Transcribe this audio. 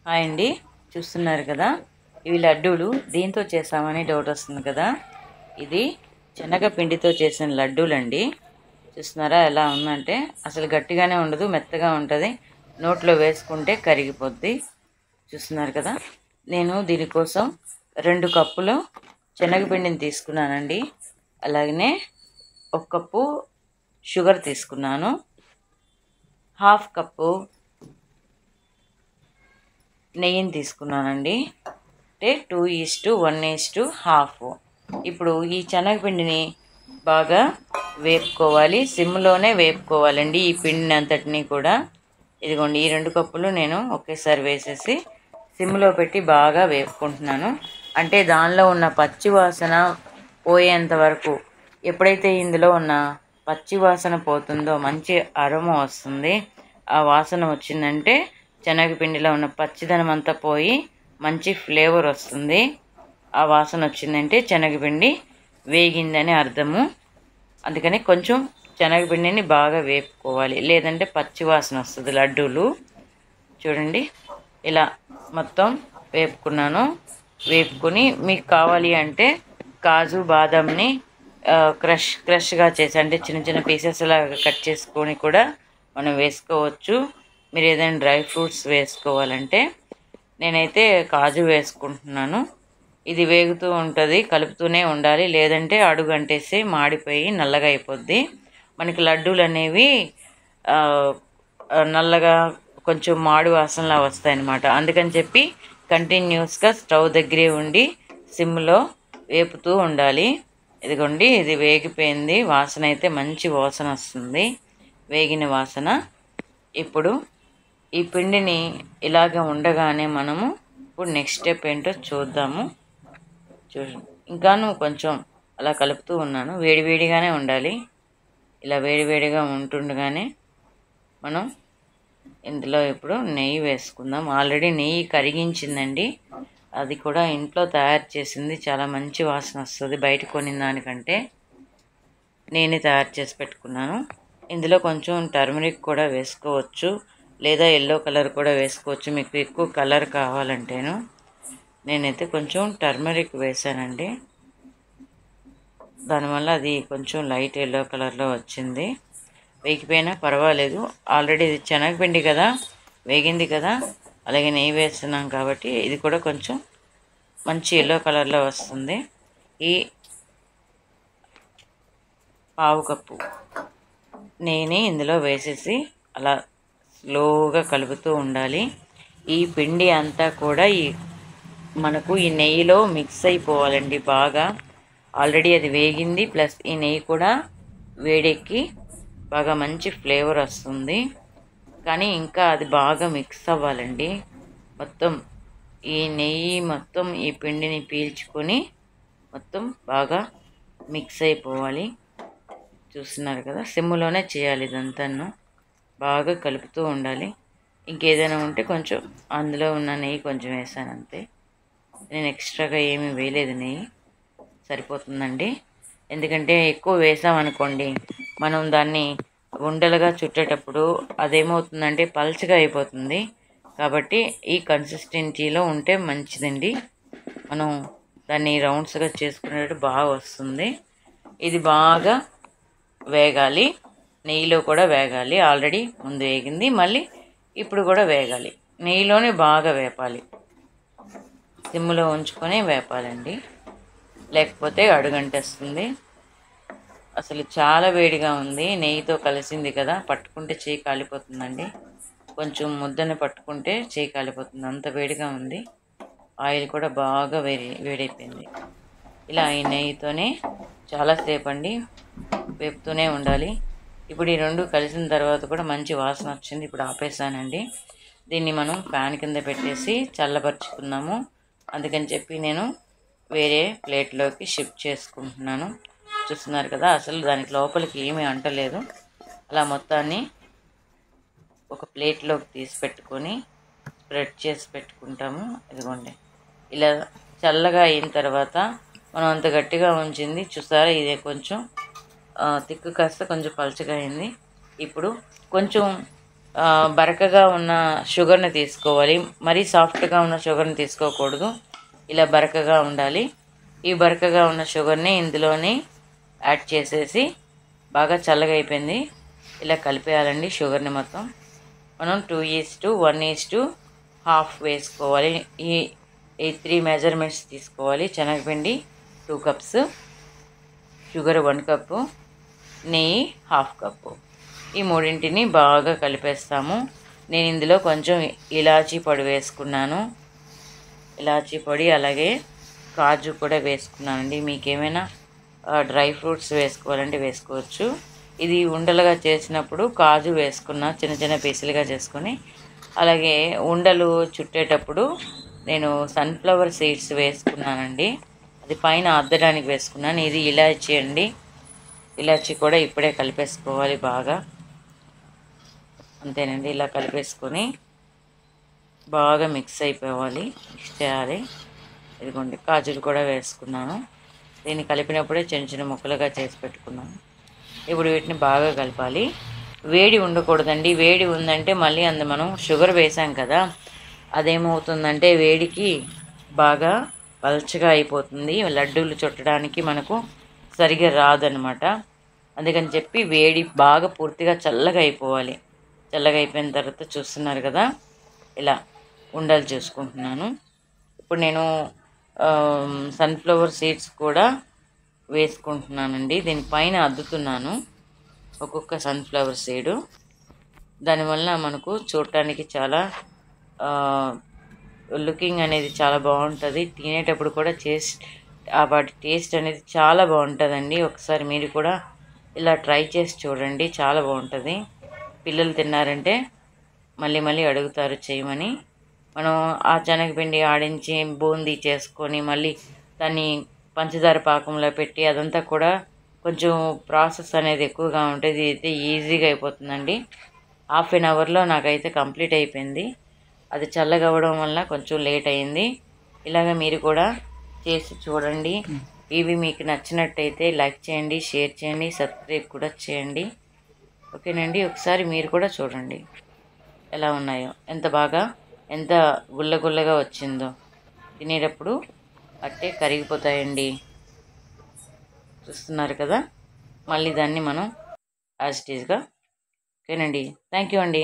Hi అండి, చూస్తున్నారు కదా ఇవి లడ్డూలు. దీంతో చేసామని డౌట్ వస్తుంది కదా. ఇది శనగపిండితో చేసిన లడ్డూలు అండి. చూస్తున్నారా ఎలా ఉందంటే అసలు గట్టిగానే ఉండదు, మెత్తగా ఉంటుంది. నోట్లో వేసుకుంటే కరిగిపోద్ది. చూస్తున్నారు కదా. నేను దీనికోసం 2 కప్పులు శనగపిండిని తీసుకున్నానండి. అలాగనే 1 కప్పు షుగర్ తీసుకున్నాను. 1/2 కప్పు నెయ్యిని తీసుకున్నానండి. అంటే 2:1:1/2. ఇప్పుడు ఈ శనగపిండిని బాగా వేపుకోవాలి. సిమ్లోనే వేపుకోవాలండి ఈ పిండిని అంతటినీ కూడా. ఇదిగోండి, ఈ 2 కప్పులు నేను ఒకేసారి వేసేసి సిమ్లో పెట్టి బాగా వేపుకుంటున్నాను. అంటే దానిలో ఉన్న పచ్చి వాసన పోయేంత వరకు. ఎప్పుడైతే ఇందులో ఉన్న పచ్చి వాసన పోతుందో మంచి అరోమా వస్తుంది. ఆ వాసన వచ్చిందంటే శనగపిండిలో ఉన్న పచ్చిదనం అంతా పోయి మంచి ఫ్లేవర్ వస్తుంది. ఆ వాసన వచ్చిందంటే శనగపిండి వేగిందని అర్థము. అందుకని కొంచెం శనగపిండిని బాగా వేపుకోవాలి, లేదంటే పచ్చి వాసన వస్తుంది లడ్డూలు. చూడండి, ఇలా మొత్తం వేపుకున్నాను. వేపుకొని మీకు కావాలి అంటే కాజు బాదంని క్రష్గా చేసి, అంటే చిన్న చిన్న పీసెస్ లాగా కట్ చేసుకొని కూడా మనం వేసుకోవచ్చు. మీరు ఏదైనా డ్రై ఫ్రూట్స్ వేసుకోవాలంటే, నేనైతే కాజు వేసుకుంటున్నాను. ఇది వేగుతూ ఉంటుంది, కలుపుతూనే ఉండాలి, లేదంటే అడుగు అంటేసి మాడిపోయి నల్లగా అయిపోద్ది. మనకి లడ్డూలు అనేవి నల్లగా కొంచెం మాడు వాసనలా వస్తాయన్నమాట. అందుకని చెప్పి కంటిన్యూస్గా స్టవ్ దగ్గరే ఉండి సిమ్లో వేపుతూ ఉండాలి. ఇదిగోండి, ఇది వేగిపోయింది. వాసన అయితే మంచి వాసన వస్తుంది, వేగిన వాసన. ఇప్పుడు ఈ పిండిని ఇలాగ ఉండగానే మనము ఇప్పుడు నెక్స్ట్ స్టెప్ ఏంటో చూద్దాము. చూడండి, ఇంకాను కొంచెం అలా కలుపుతూ ఉన్నాను. వేడివేడిగానే ఉండాలి. ఇలా వేడివేడిగా ఉంటుండగానే మనం ఇందులో ఇప్పుడు నెయ్యి వేసుకుందాం. ఆల్రెడీ నెయ్యి కరిగించిందండి, అది కూడా ఇంట్లో తయారు చేసింది. చాలా మంచి వాసన వస్తుంది బయట కొనిన దానికంటే. నేనే తయారు చేసి పెట్టుకున్నాను. ఇందులో కొంచెం టర్మరిక్ కూడా వేసుకోవచ్చు, లేదా ఎల్లో కలర్ కూడా వేసుకోవచ్చు, మీకు ఎక్కువ కలర్ కావాలంటేను. నేనైతే కొంచెం టర్మరిక్ వేసానండి, దానివల్ల అది కొంచెం లైట్ ఎల్లో కలర్లో వచ్చింది. వేగిపోయినా పర్వాలేదు, ఆల్రెడీ ఇది శనగపిండి కదా, వేగింది కదా. అలాగే నెయ్యి వేస్తున్నాం కాబట్టి ఇది కూడా కొంచెం మంచి ఎల్లో కలర్లో వస్తుంది. ఈ 1/2 కప్పు నెయ్యిని ఇందులో వేసేసి అలా స్లోగా కలుపుతూ ఉండాలి. ఈ పిండి అంతా కూడా మనకు ఈ నెయ్యిలో మిక్స్ అయిపోవాలండి బాగా. ఆల్రెడీ అది వేగింది, ప్లస్ ఈ నెయ్యి కూడా వేడెక్కి బాగా మంచి ఫ్లేవర్ వస్తుంది. కానీ ఇంకా అది బాగా మిక్స్ అవ్వాలండి. మొత్తం ఈ నెయ్యి మొత్తం ఈ పిండిని పీల్చుకొని మొత్తం బాగా మిక్స్ అయిపోవాలి. చూస్తున్నారు కదా, సిమ్లోనే చేయాలి ఇదంతాను. బాగా కలుపుతూ ఉండాలి. ఇంకేదైనా ఉంటే కొంచెం అందులో ఉన్న నెయ్యి కొంచెం వేసాను అంతే. నేను ఎక్స్ట్రాగా ఏమీ వేయలేదు, నెయ్యి సరిపోతుందండి. ఎందుకంటే ఎక్కువ వేసామనుకోండి, మనం దాన్ని ఉండలుగా చుట్టేటప్పుడు అదేమవుతుందంటే పల్చగా అయిపోతుంది. కాబట్టి ఈ కన్సిస్టెన్సీలో ఉంటే మంచిదండి. మనం దాన్ని రౌండ్స్గా చేసుకునేటట్టు బాగా వస్తుంది. ఇది బాగా వేగాలి, నెయ్యిలో కూడా వేగాలి. ఆల్రెడీ ముందు వేగింది, మళ్ళీ ఇప్పుడు కూడా వేగాలి. నెయ్యిలోనే బాగా వేపాలి, సిమ్లో ఉంచుకొని వేపాలండి, లేకపోతే అడుగంటేస్తుంది. అసలు చాలా వేడిగా ఉంది, నెయ్యితో కలిసింది కదా, పట్టుకుంటే చేయి కాలిపోతుందండి. కొంచెం ముద్దని పట్టుకుంటే చేయి కాలిపోతుంది, అంత వేడిగా ఉంది. ఆయిల్ కూడా బాగా వేడైపోయింది. ఇలా ఈ నెయ్యితోనే చాలాసేపు అండి వేపుతూనే ఉండాలి. ఇప్పుడు ఈ 2 కలిసిన తర్వాత కూడా మంచి వాసన వచ్చింది. ఇప్పుడు ఆపేసానండి. దీన్ని మనం ఫ్యాన్ కింద పెట్టేసి చల్లబరుచుకున్నాము. అందుకని చెప్పి నేను వేరే ప్లేట్లోకి షిఫ్ట్ చేసుకుంటున్నాను. చూస్తున్నారు కదా, అసలు దానికి లోపలికి ఏమీ అంటలేదు. అలా మొత్తాన్ని ఒక ప్లేట్లోకి తీసి పెట్టుకొని స్ప్రెడ్ చేసి పెట్టుకుంటాము. ఇదిగోండి, ఇలా చల్లగా అయిన తర్వాత మనం అంత గట్టిగా ఉంచింది చూసారా, ఇదే కొంచెం తిక్కు కాస్త కొంచెం పలుచగా అయింది. ఇప్పుడు కొంచెం బరకగా ఉన్న షుగర్ని తీసుకోవాలి. మరీ సాఫ్ట్గా ఉన్న షుగర్ని తీసుకోకూడదు. ఇలా బరకగా ఉండాలి. ఈ బరకగా ఉన్న షుగర్ని ఇందులోనే యాడ్ చేసేసి బాగా చల్లగా అయిపోయింది. ఇలా కలిపేయాలండి షుగర్ని మొత్తం. మనం 2:1:1/2 వేసుకోవాలి. ఈ 3 మెజర్మెంట్స్ తీసుకోవాలి. శనగపిండి 2 కప్స్, షుగర్ 1 కప్పు, నెయ్యి 1/2 కప్పు. ఈ మూడింటిని బాగా కలిపేస్తాము. నేను ఇందులో కొంచెం ఇలాచీ పొడి వేసుకున్నాను. ఇలాచీ పొడి అలాగే కాజు కూడా వేసుకున్నానండి. మీకేమైనా డ్రై ఫ్రూట్స్ వేసుకోవాలంటే వేసుకోవచ్చు. ఇది ఉండలుగా చేసినప్పుడు కాజు వేసుకున్న చిన్న చిన్న పీసులుగా చేసుకొని, అలాగే ఉండలు చుట్టేటప్పుడు నేను సన్ఫ్లవర్ సీడ్స్ వేసుకున్నానండి. అది పైన అద్దడానికి వేసుకున్నాను. ఇది ఇలాచీ అండి. ఇలాచీ కూడా ఇప్పుడే కలిపేసుకోవాలి బాగా. అంతేనండి. ఇలా కలిపేసుకొని బాగా మిక్స్ అయిపోవాలి. మిక్స్ చేయాలి. ఇదిగోండి కాజులు కూడా వేసుకున్నాను. దీన్ని కలిపినప్పుడే చిన్న చిన్న ముక్కలుగా చేసి పెట్టుకున్నాను. ఇప్పుడు వీటిని బాగా కలపాలి. వేడి ఉండకూడదండి. వేడి ఉందంటే మళ్ళీ మనం షుగర్ వేసాం కదా, అదేమవుతుందంటే వేడికి బాగా పల్చగా అయిపోతుంది. లడ్డూలు చుట్టడానికి మనకు సరిగా రాదనమాట. అందుకని చెప్పి వేడి బాగా పూర్తిగా చల్లగా అయిపోవాలి. చల్లగా అయిపోయిన తర్వాత చూస్తున్నారు కదా, ఇలా ఉండలు చూసుకుంటున్నాను. ఇప్పుడు నేను సన్ఫ్లవర్ సీడ్స్ కూడా వేసుకుంటున్నానండి. దీనిపైన అద్దుతున్నాను ఒక్కొక్క సన్ఫ్లవర్ సీడు. దానివల్ల మనకు చూడటానికి చాలా లుకింగ్ అనేది చాలా బాగుంటుంది. తినేటప్పుడు కూడా వాటి టేస్ట్ అనేది చాలా బాగుంటుందండి. ఒకసారి మీరు కూడా ఇలా ట్రై చేసి చూడండి. చాలా బాగుంటుంది. పిల్లలు తిన్నారంటే మళ్ళీ మళ్ళీ అడుగుతారు చేయమని. మనం ఆ శనగపిండి ఆడించి బూందీ చేసుకొని మళ్ళీ దాన్ని పంచదార పాకంలో పెట్టి అదంతా కూడా కొంచెం ప్రాసెస్ అనేది ఎక్కువగా ఉంటుంది. ఇది ఈజీగా అయిపోతుందండి. 1/2 అవర్లో నాకైతే కంప్లీట్ అయిపోయింది. అది చల్లగా అవ్వడం వల్ల కొంచెం లేట్ అయింది. ఇలాగ మీరు కూడా చేసి చూడండి. ఇవి మీకు నచ్చినట్టయితే లైక్ చేయండి, షేర్ చేయండి, సబ్స్క్రైబ్ కూడా చేయండి. ఓకేనండి. ఒకసారి మీరు కూడా చూడండి ఎలా ఉన్నాయో, ఎంత గుల్లగా వచ్చిందో. తినేటప్పుడు అట్టే కరిగిపోతాయండి. చూస్తున్నారు కదా. మళ్ళీ దాన్ని మనం యాజ్ ఇట్ ఈజ్గా. ఓకేనండి. థ్యాంక్ యూ అండి.